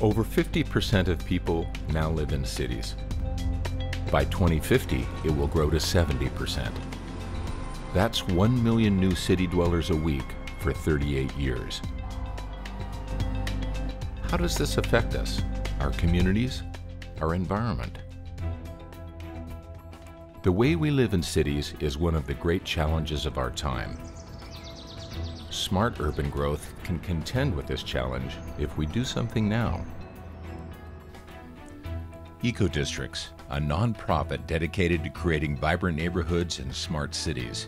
Over 50% of people now live in cities. By 2050, it will grow to 70%. That's 1 million new city dwellers a week for 38 years. How does this affect us, our communities, our environment? The way we live in cities is one of the great challenges of our time. Smart urban growth can contend with this challenge if we do something now. EcoDistricts, a nonprofit dedicated to creating vibrant neighborhoods and smart cities,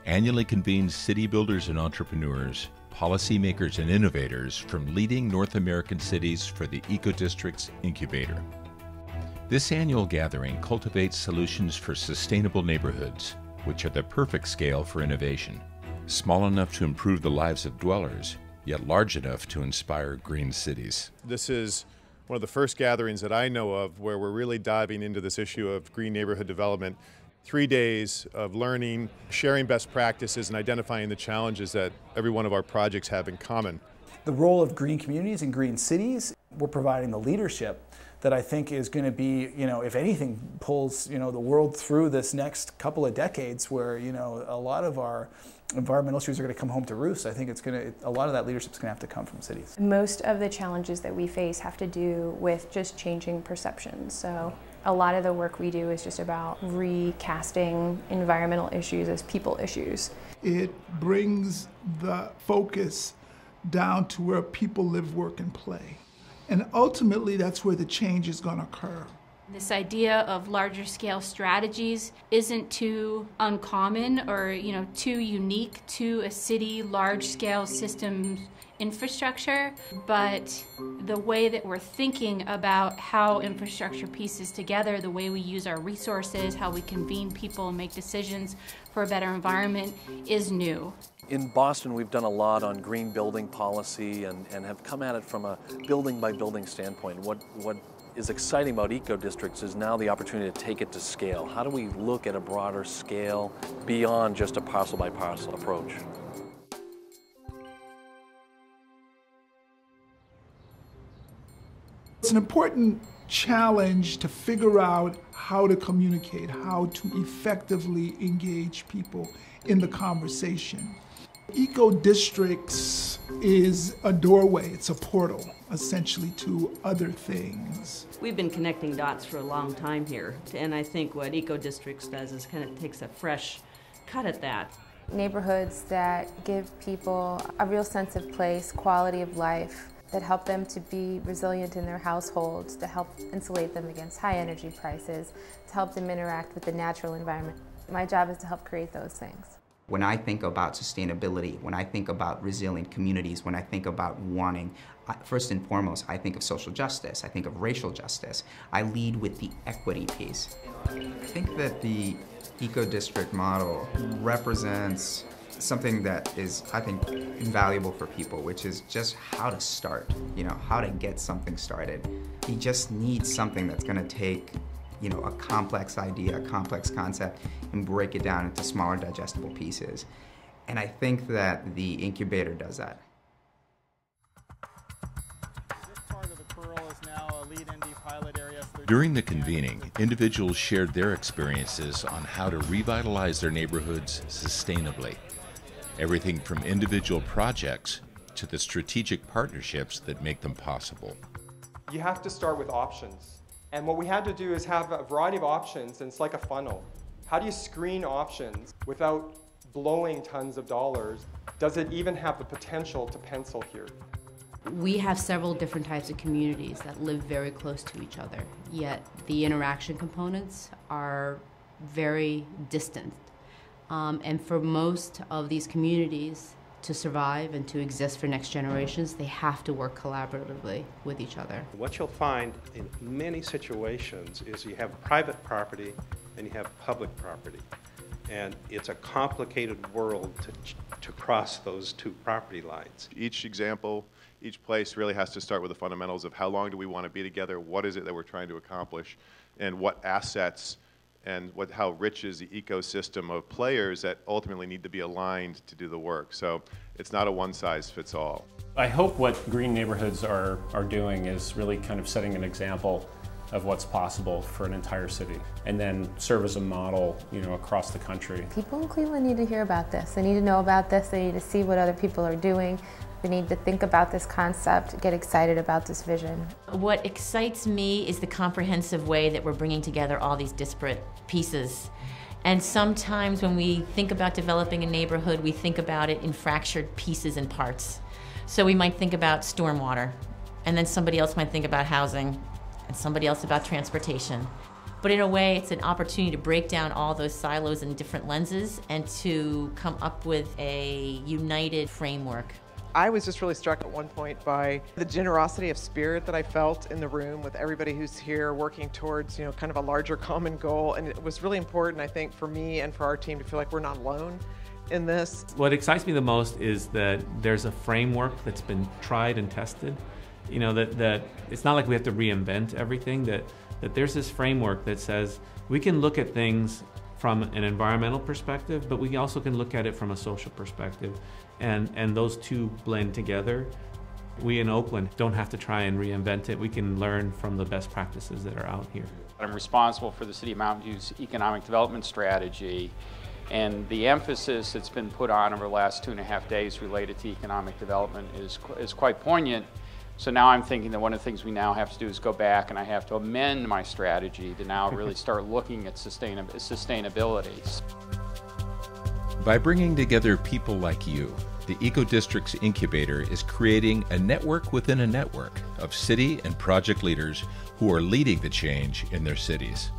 annually convenes city builders and entrepreneurs, policymakers and innovators from leading North American cities for the EcoDistricts Incubator. This annual gathering cultivates solutions for sustainable neighborhoods, which are the perfect scale for innovation. Small enough to improve the lives of dwellers, yet large enough to inspire green cities. This is one of the first gatherings that I know of where we're really diving into this issue of green neighborhood development. 3 days of learning, sharing best practices, and identifying the challenges that every one of our projects have in common. The role of green communities and green cities, we're providing the leadership that I think is going to be, if anything, pulls, the world through this next couple of decades where, a lot of our environmental issues are going to come home to roost. I think a lot of that leadership is going to have to come from cities. Most of the challenges that we face have to do with just changing perceptions. So a lot of the work we do is just about recasting environmental issues as people issues. It brings the focus down to where people live, work, and play. And ultimately, that's where the change is going to occur. This idea of larger scale strategies isn't too uncommon or too unique to a city large scale systems infrastructure, but the way that we're thinking about how infrastructure pieces together, the way we use our resources, how we convene people and make decisions for a better environment is new. In Boston, we've done a lot on green building policy and have come at it from a building by building standpoint. What is exciting about EcoDistricts is now the opportunity to take it to scale. How do we look at a broader scale beyond just a parcel by parcel approach? It's an important challenge to figure out how to communicate, how to effectively engage people in the conversation. EcoDistricts is a doorway, it's a portal, essentially, to other things. We've been connecting dots for a long time here, and I think what EcoDistricts does is kind of takes a fresh cut at that. Neighborhoods that give people a real sense of place, quality of life, that help them to be resilient in their households, to help insulate them against high energy prices, to help them interact with the natural environment. My job is to help create those things. When I think about sustainability, when I think about resilient communities, when I think about wanting, first and foremost, I think of social justice, I think of racial justice. I lead with the equity piece. I think that the eco-district model represents something that is, I think, invaluable for people, which is just how to start, how to get something started. You just need something that's going to take a complex idea, a complex concept, and break it down into smaller digestible pieces. And I think that the incubator does that. During the convening, individuals shared their experiences on how to revitalize their neighborhoods sustainably. Everything from individual projects to the strategic partnerships that make them possible. You have to start with options. And what we had to do is have a variety of options, and it's like a funnel. How do you screen options without blowing tons of dollars? Does it even have the potential to pencil here? We have several different types of communities that live very close to each other, yet the interaction components are very distant. And for most of these communities to survive and to exist for next generations, they have to work collaboratively with each other. What you'll find in many situations is you have private property and you have public property. And it's a complicated world to cross those two property lines. Each example, each place really has to start with the fundamentals of how long do we want to be together, what is it that we're trying to accomplish, and what assets and how rich is the ecosystem of players that ultimately need to be aligned to do the work. So it's not a one-size-fits-all. I hope what green neighborhoods are doing is really kind of setting an example of what's possible for an entire city, and then serve as a model, across the country. People in Cleveland need to hear about this. They need to know about this. They need to see what other people are doing. They need to think about this concept, get excited about this vision. What excites me is the comprehensive way that we're bringing together all these disparate pieces. And sometimes when we think about developing a neighborhood, we think about it in fractured pieces and parts. So we might think about stormwater, and then somebody else might think about housing, and somebody else about transportation. But in a way, it's an opportunity to break down all those silos and different lenses and to come up with a united framework. I was just really struck at one point by the generosity of spirit that I felt in the room with everybody who's here working towards, kind of a larger common goal. And it was really important, I think, for me and for our team to feel like we're not alone in this. What excites me the most is that there's a framework that's been tried and tested. That it's not like we have to reinvent everything, that there's this framework that says we can look at things from an environmental perspective, but we also can look at it from a social perspective. And those two blend together. We in Oakland don't have to try and reinvent it. We can learn from the best practices that are out here. I'm responsible for the City of Mountain View's economic development strategy, and the emphasis that's been put on over the last 2.5 days related to economic development is quite poignant. So now I'm thinking that one of the things we now have to do is go back, and I have to amend my strategy to now really start looking at sustainability. By bringing together people like you, the EcoDistricts Incubator is creating a network within a network of city and project leaders who are leading the change in their cities.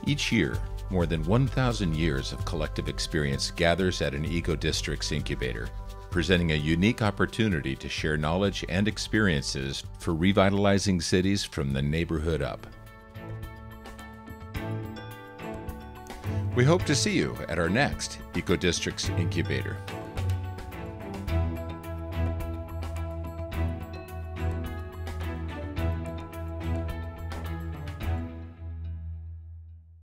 Each year, more than 1,000 years of collective experience gathers at an EcoDistricts Incubator, presenting a unique opportunity to share knowledge and experiences for revitalizing cities from the neighborhood up. We hope to see you at our next EcoDistricts Incubator.